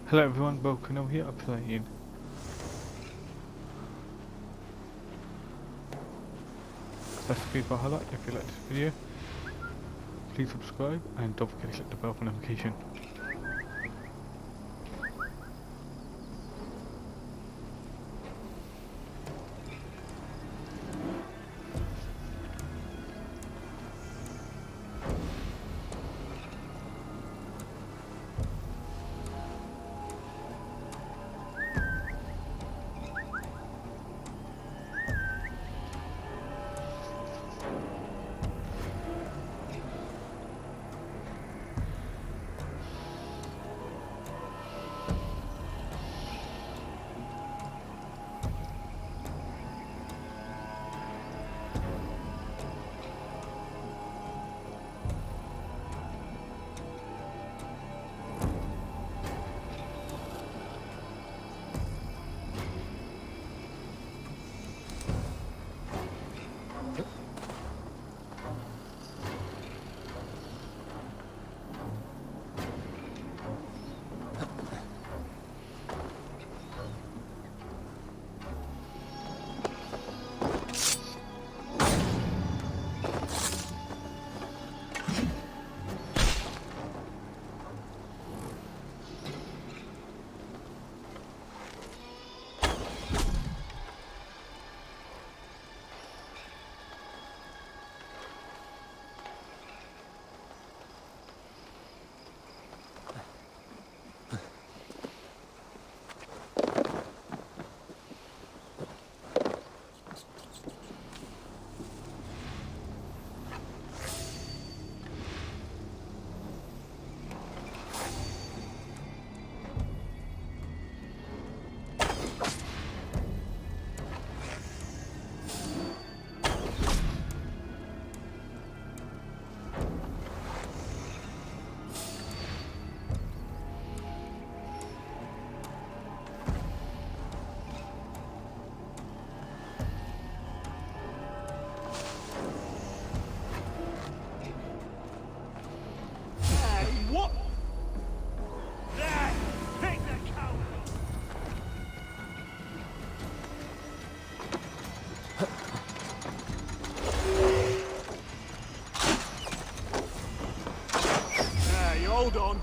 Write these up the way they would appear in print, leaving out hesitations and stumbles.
Hello everyone, welcome over here. I'm playing ps5 Valhalla. If you like this video, please subscribe and don't forget to click the bell for notification. Hold on.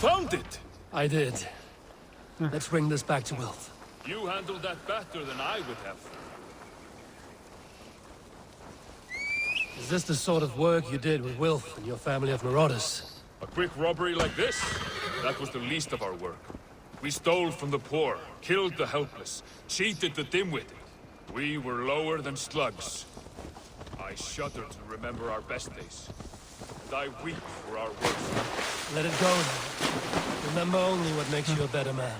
found it! I did. Let's bring this back to Wilf. You handled that better than I would have. Is this the sort of work you did with Wilf and your family of marauders? A quick robbery like this? That was the least of our work. We stole from the poor, killed the helpless, cheated the dimwitted. We were lower than slugs. I shudder to remember our best days. And I weep for our worst. Let it go now. Remember only what makes you a better man.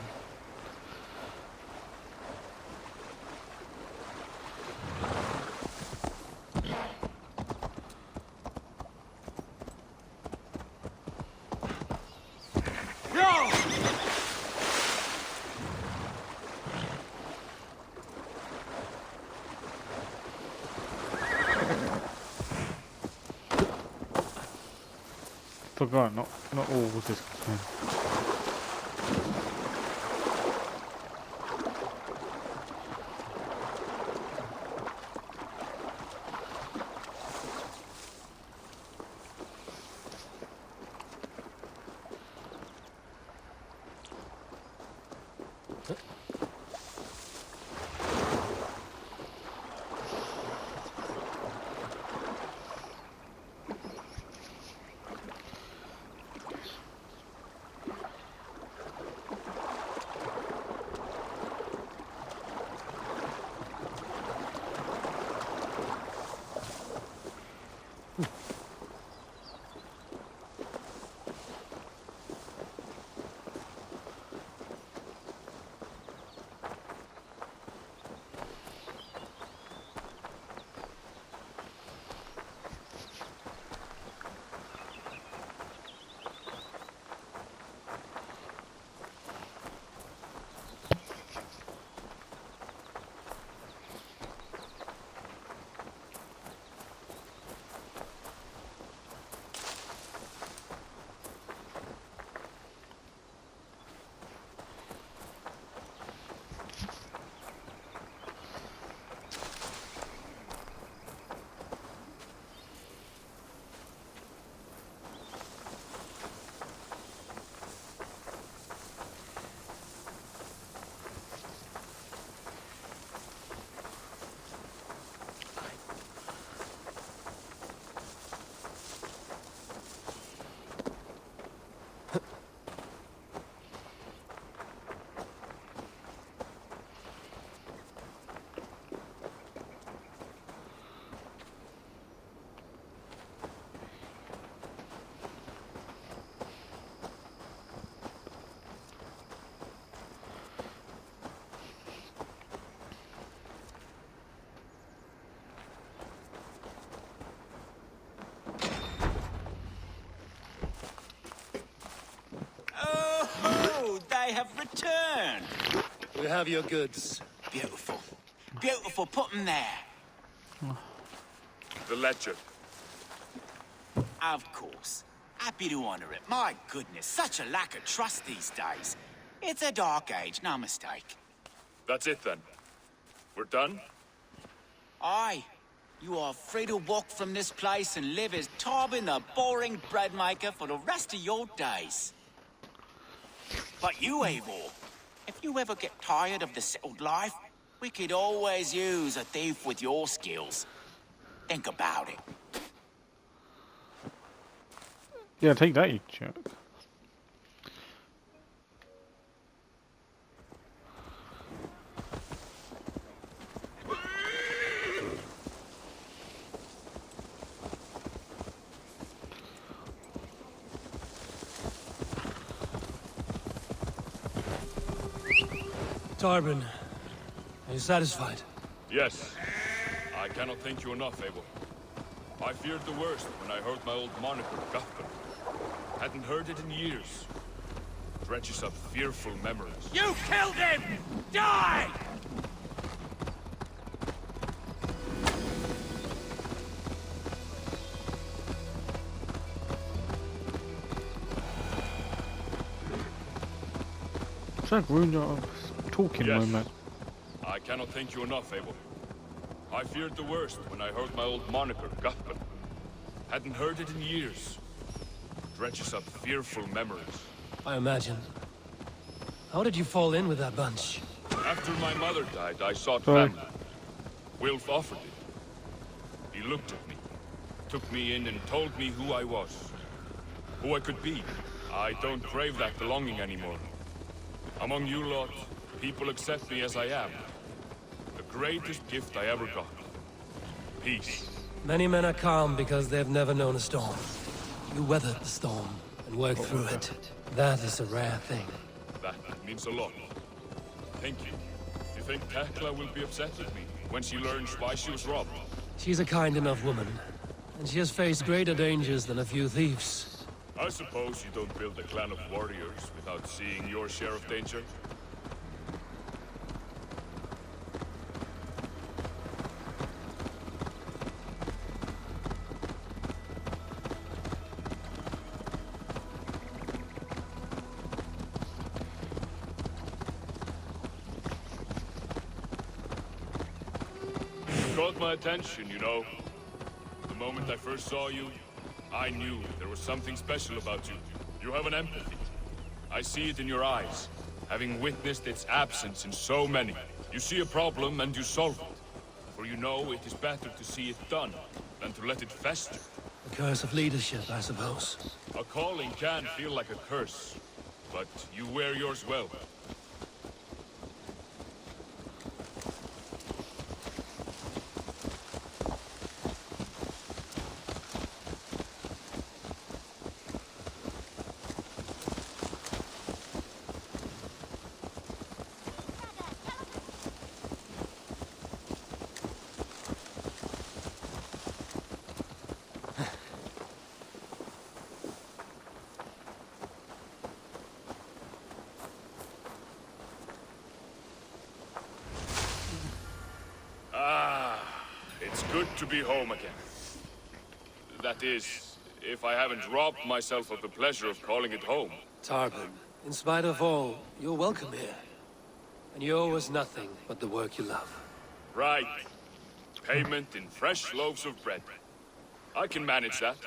Forgot, not all was this concern. They have returned. We have your goods. Beautiful. Beautiful. Put them there. The ledger. Of course. Happy to honor it. My goodness, such a lack of trust these days. It's a dark age, no mistake. That's it then. We're done? Aye. You are free to walk from this place and live as Tobin the boring bread maker for the rest of your days. But you, Eivor, if you ever get tired of the settled life, we could always use a thief with your skills. Think about it. Yeah, take that, you jerk. Tarbin, are you satisfied? Yes. I cannot thank you enough, Abel. I feared the worst when I heard my old moniker, Guthman. Hadn't heard it in years. Drenches up fearful memories. You killed him! Die! Zach ruined your talking Yes. moment. I cannot thank you enough, Abel. I feared the worst when I heard my old moniker, Guthman. Hadn't heard it in years. Drenches up fearful memories. I imagine. How did you fall in with that bunch? After my mother died, I sought Sorry. family. Wilf offered it. He looked at me, took me in and told me who I was. Who I could be. I don't crave that belonging anymore. Among you lot, people accept me as I am. The greatest gift I ever got. Peace. Many men are calm because they've never known a storm. You weathered the storm and worked through it. That is a rare thing. That means a lot. Thank you. You think Tekla will be upset with me when she learns why she was robbed? She's a kind enough woman, and she has faced greater dangers than a few thieves. I suppose you don't build a clan of warriors without seeing your share of danger? You caught my attention, you know. The moment I first saw you, I knew there was something special about you. You have an empathy. I see it in your eyes, having witnessed its absence in so many. You see a problem and you solve it. For you know it is better to see it done than to let it fester. The curse of leadership, I suppose. A calling can feel like a curse, but you wear yours well. It's good to be home again. That is, if I haven't robbed myself of the pleasure of calling it home. Tarban, in spite of all, you're welcome here. And you owe us nothing but the work you love. Right. Payment in fresh loaves of bread. I can manage that.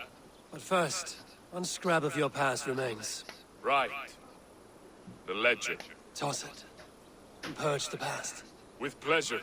But first, one scrap of your past remains. Right. The ledger. Toss it, and purge the past. With pleasure.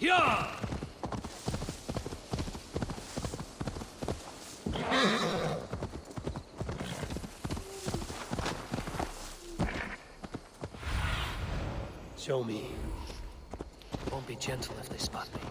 Yeah! Show me. Won't be gentle if they spot me.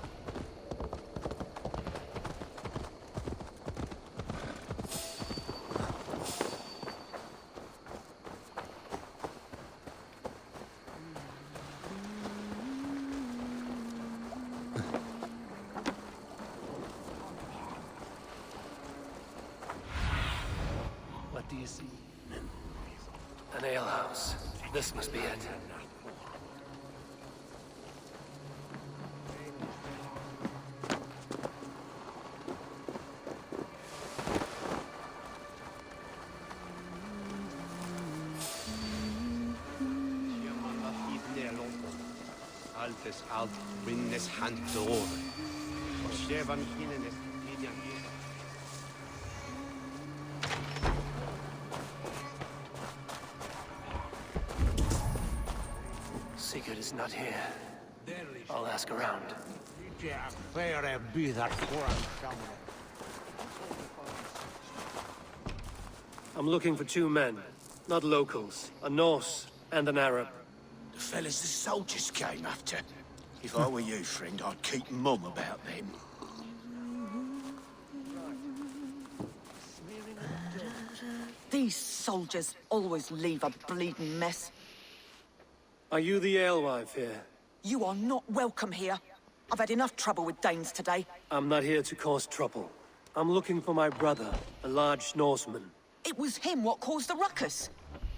What do you see? An alehouse. This must be it. Altes alt rinnes hand door. Og skjevan hinnes tidjan Sigurd is not here. I'll ask around. I'm looking for two men, not locals. A Norse and an Arab. The fellas the soldiers came after. If I were you, friend, I'd keep mum about them. These soldiers always leave a bleeding mess. Are you the alewife here? You are not welcome here. I've had enough trouble with Danes today. I'm not here to cause trouble. I'm looking for my brother, a large Norseman. It was him what caused the ruckus.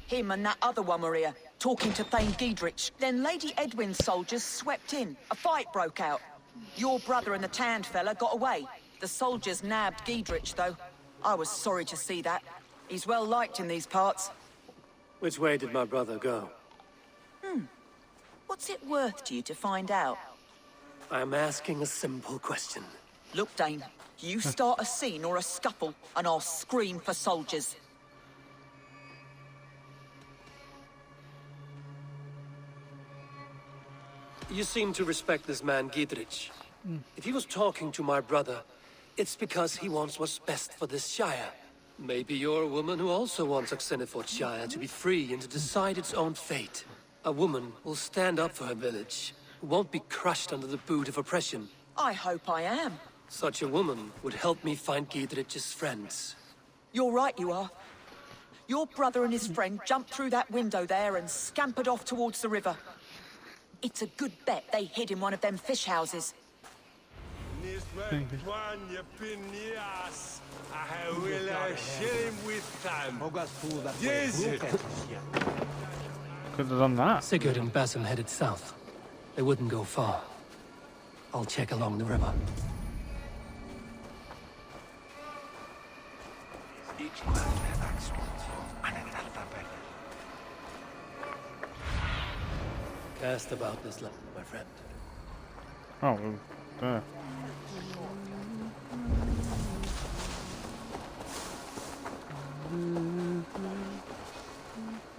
Him and that other one were here, talking to Thane Giedrich. Then Lady Edwin's soldiers swept in. A fight broke out. Your brother and the tanned fella got away. The soldiers nabbed Giedrich, though. I was sorry to see that. He's well liked in these parts. Which way did my brother go? What's it worth to you to find out? I'm asking a simple question. Look, Dane, you start a scene or a scuffle, and I'll scream for soldiers. You seem to respect this man, Giedrich. If he was talking to my brother, it's because he wants what's best for this Shire. Maybe you're a woman who also wants Oxenford Shire to be free and to decide its own fate. A woman will stand up for her village, who won't be crushed under the boot of oppression. I hope I am. Such a woman would help me find Giedrich's friends. You're right, you are. Your brother and his friend jumped through that window there and scampered off towards the river. It's a good bet they hid in one of them fish houses. Could have done that. Sigurd and Basim headed south. They wouldn't go far. I'll check along the river. Cast about this land, my friend. Oh, well, there.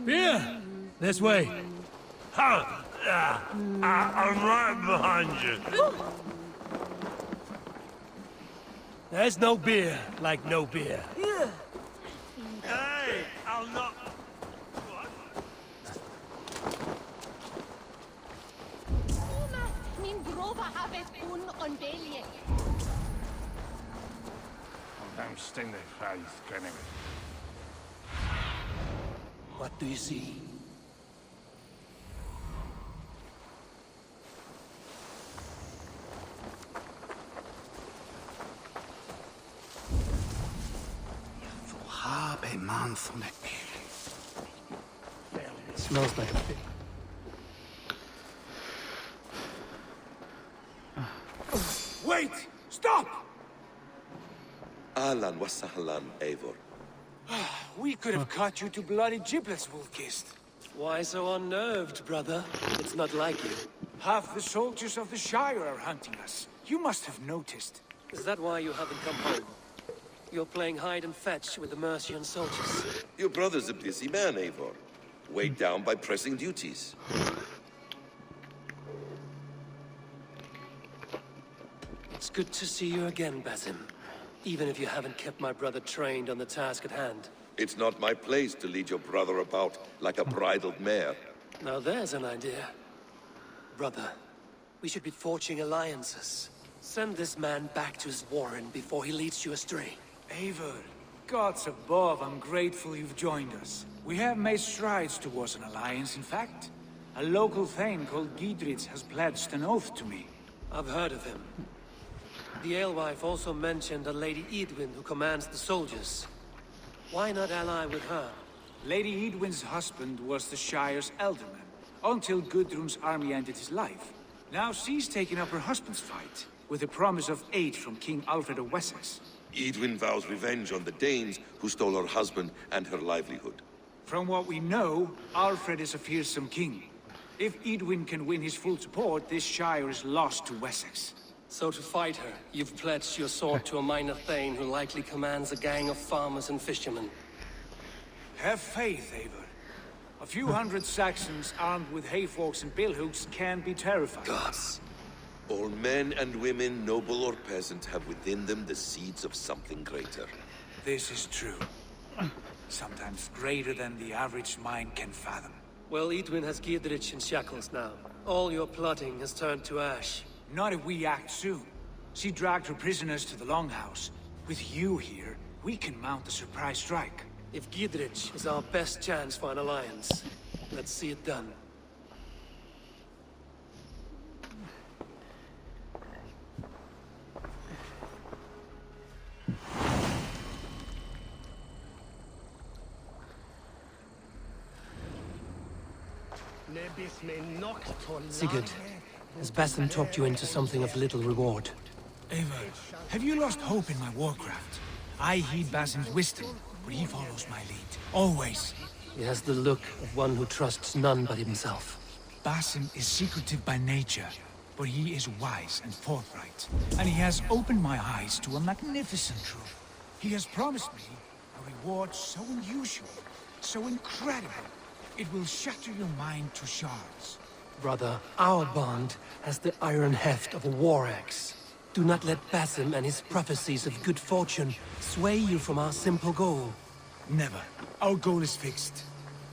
Here! This way! Ha! I'm right behind you. There's no beer like no beer. Hey! I'll not... What do you see? It smells like a pig. Wait! Stop! Ahlan wa sahlan, Eivor. We could have cut you to bloody giblets, Wolfkist. Why so unnerved, brother? It's not like you. Half the soldiers of the Shire are hunting us. You must have noticed. Is that why you haven't come home? You're playing hide and fetch with the Mercian soldiers. Your brother's a busy man, Eivor. Weighed down by pressing duties. It's good to see you again, Basim. Even if you haven't kept my brother trained on the task at hand. It's not my place to lead your brother about like a bridled mare. Now there's an idea. Brother, we should be forging alliances. Send this man back to his warren before he leads you astray. Eivor, gods above, I'm grateful you've joined us. We have made strides towards an alliance, in fact. A local thane called Giedrich has pledged an oath to me. I've heard of him. The alewife also mentioned a Lady Edwin who commands the soldiers. Why not ally with her? Lady Edwin's husband was the Shire's elderman, until Gudrun's army ended his life. Now she's taken up her husband's fight, with a promise of aid from King Alfred of Wessex. Edwin vows revenge on the Danes who stole her husband and her livelihood. From what we know, Alfred is a fearsome king. If Edwin can win his full support, this Shire is lost to Wessex. So to fight her, you've pledged your sword to a minor thane who likely commands a gang of farmers and fishermen. Have faith, Eivor. A few hundred Saxons armed with hayforks and billhooks can be terrifying. Gods. All men and women, noble or peasant, have within them the seeds of something greater. This is true. Sometimes greater than the average mind can fathom. Well, Edwin has Giedrich in shackles now. All your plotting has turned to ash. Not if we act soon. She dragged her prisoners to the Longhouse. With you here, we can mount a surprise strike. If Giedrich is our best chance for an alliance, let's see it done. Sigurd, has Basim talked you into something of little reward? Eivor, have you lost hope in my warcraft? I heed Basim's wisdom, but he follows my lead. Always. He has the look of one who trusts none but himself. Basim is secretive by nature, but he is wise and forthright. And he has opened my eyes to a magnificent truth. He has promised me a reward so unusual, so incredible, it will shatter your mind to shards. Brother, our bond has the iron heft of a war axe. Do not let Basim and his prophecies of good fortune sway you from our simple goal. Never. Our goal is fixed.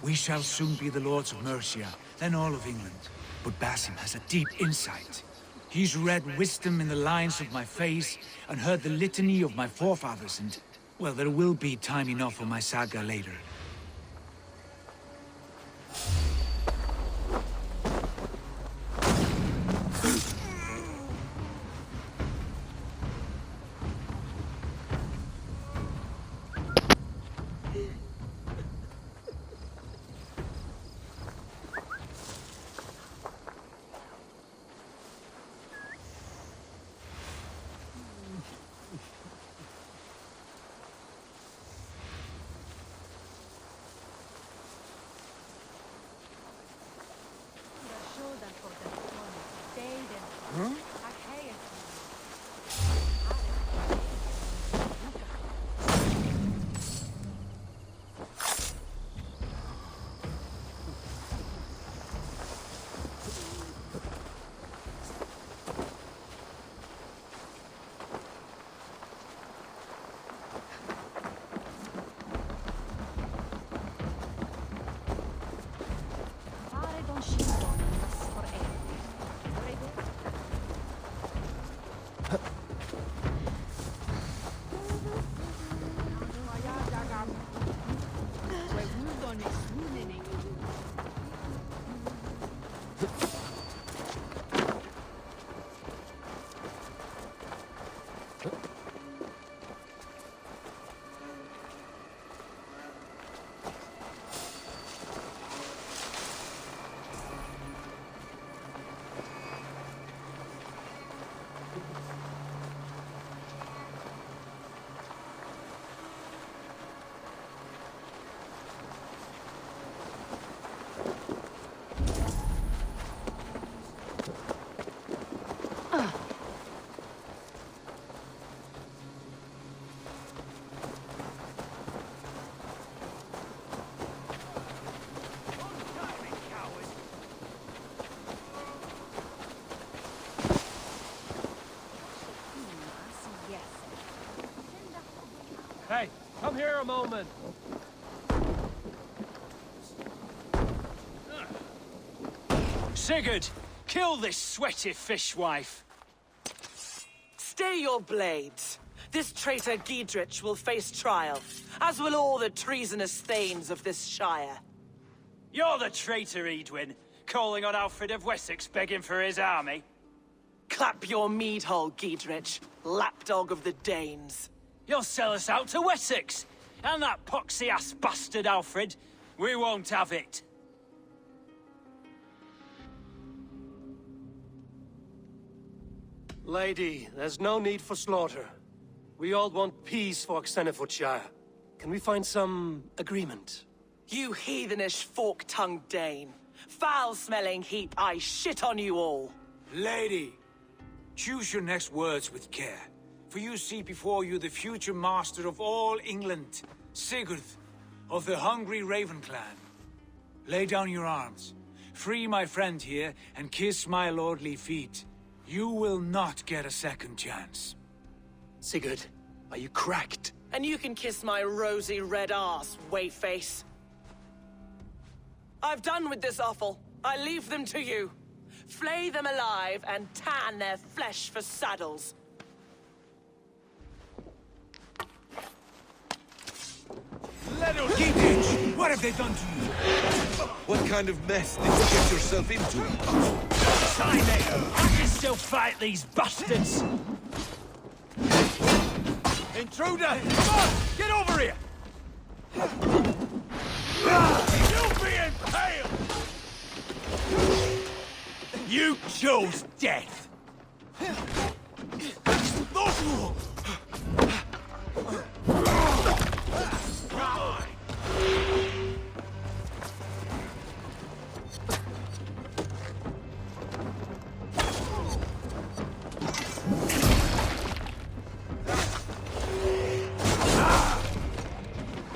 We shall soon be the lords of Mercia, then all of England. But Basim has a deep insight. He's read wisdom in the lines of my face and heard the litany of my forefathers and... well, there will be time enough for my saga later. Hey, come here a moment. Sigurd, kill this sweaty fishwife. Stay your blades. This traitor Giedrich will face trial, as will all the treasonous thanes of this shire. You're the traitor, Edwin, calling on Alfred of Wessex begging for his army. Clap your mead hole, Giedrich, lapdog of the Danes. You'll sell us out to Wessex, and that poxy-ass bastard Alfred We won't have it. Lady, there's no need for slaughter. We all want peace for Xenofordshire. Can we find some agreement? You heathenish fork-tongued Dane. Foul-smelling heap, I shit on you all. Lady, choose your next words with care. For you see before you the future master of all England, Sigurd, of the hungry Raven clan. Lay down your arms. Free my friend here, and kiss my lordly feet. You will not get a second chance. Sigurd, are you cracked? And you can kiss my rosy red ass, wayface. I've done with this offal. I leave them to you. Flay them alive and tan their flesh for saddles. Little Geekage! What have they done to you? What kind of mess did you get yourself into? Time it! I can still fight these bastards! Intruder! Come on! Get over here! You'll be impaled! You chose death!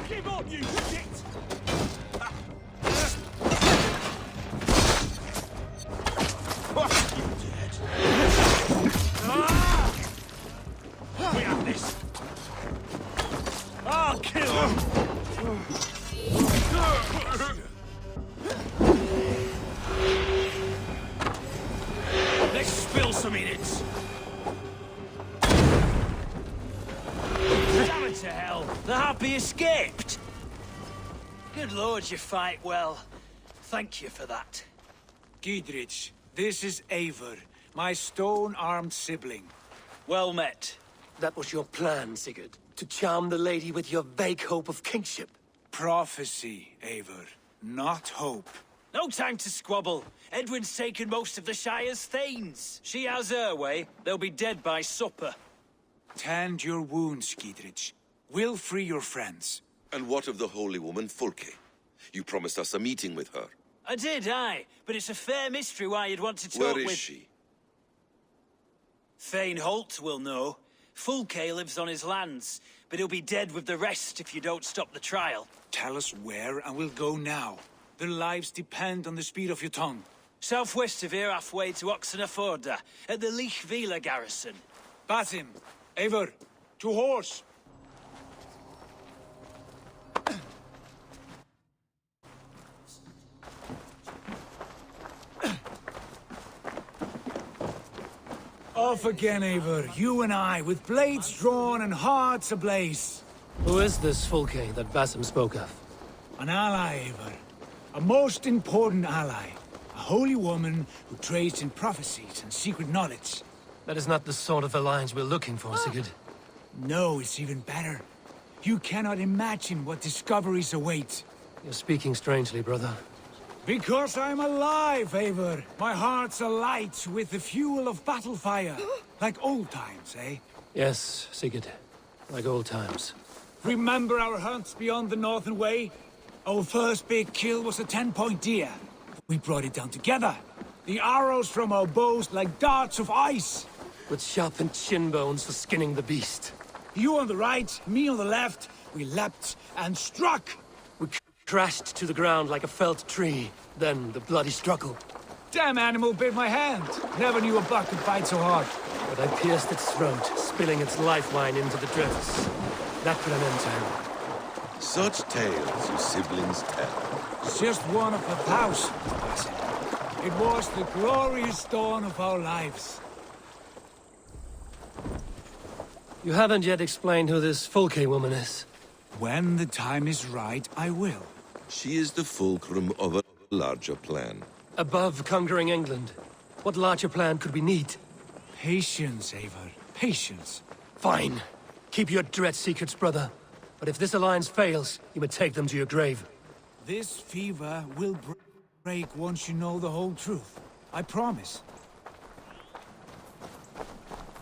Keep on, you shit! We have this. I'll kill him. Let's spill some in it. Damn it to hell! The Harpy escaped. Good lord, you fight well. Thank you for that. Giedrich, this is Eivor, my stone-armed sibling. Well met. That was your plan, Sigurd. To charm the lady with your vague hope of kingship. Prophecy, Eivor, not hope. No time to squabble. Edwin's taken most of the Shire's thanes. She has her way. They'll be dead by supper. Tend your wounds, Giedrich. We'll free your friends. And what of the holy woman Fulke? You promised us a meeting with her. I did, aye. But it's a fair mystery why you'd want to talk Where with... is she? Thane Holt will know. Fulke lives on his lands, but he'll be dead with the rest if you don't stop the trial. Tell us where, and we'll go now. Their lives depend on the speed of your tongue. Southwest of here, halfway to Oxenaforda, at the Lichvila garrison. Basim, Eivor, to horse! Off again, Eivor. You and I, with blades drawn and hearts ablaze. Who is this Fulke that Basim spoke of? An ally, Eivor. A most important ally. A holy woman who trades in prophecies and secret knowledge. That is not the sort of alliance we're looking for, Sigurd. No, it's even better. You cannot imagine what discoveries await. You're speaking strangely, brother. Because I'm alive, Eivor. My heart's alight with the fuel of battle fire. Like old times, eh? Yes, Sigurd. Like old times. Remember our hunts beyond the Northern Way? Our first big kill was a 10-point deer. We brought it down together. The arrows from our bows like darts of ice. With sharpened shin bones for skinning the beast. You on the right, me on the left. We leapt and struck. We crashed to the ground like a felled tree. Then the bloody struggle. Damn animal bit my hand. Never knew a buck could bite so hard. But I pierced its throat, spilling its life wine into the drifts. That put an end to him. Such tales you siblings tell. It's just one of the thousand, Basim. It was the glorious dawn of our lives. You haven't yet explained who this Fulke woman is. When the time is right, I will. She is the fulcrum of a larger plan. Above conquering England, what larger plan could we need? Patience, Eivor. Patience. Fine. Keep your dread secrets, brother. But if this alliance fails, you may take them to your grave. This fever will break once you know the whole truth. I promise.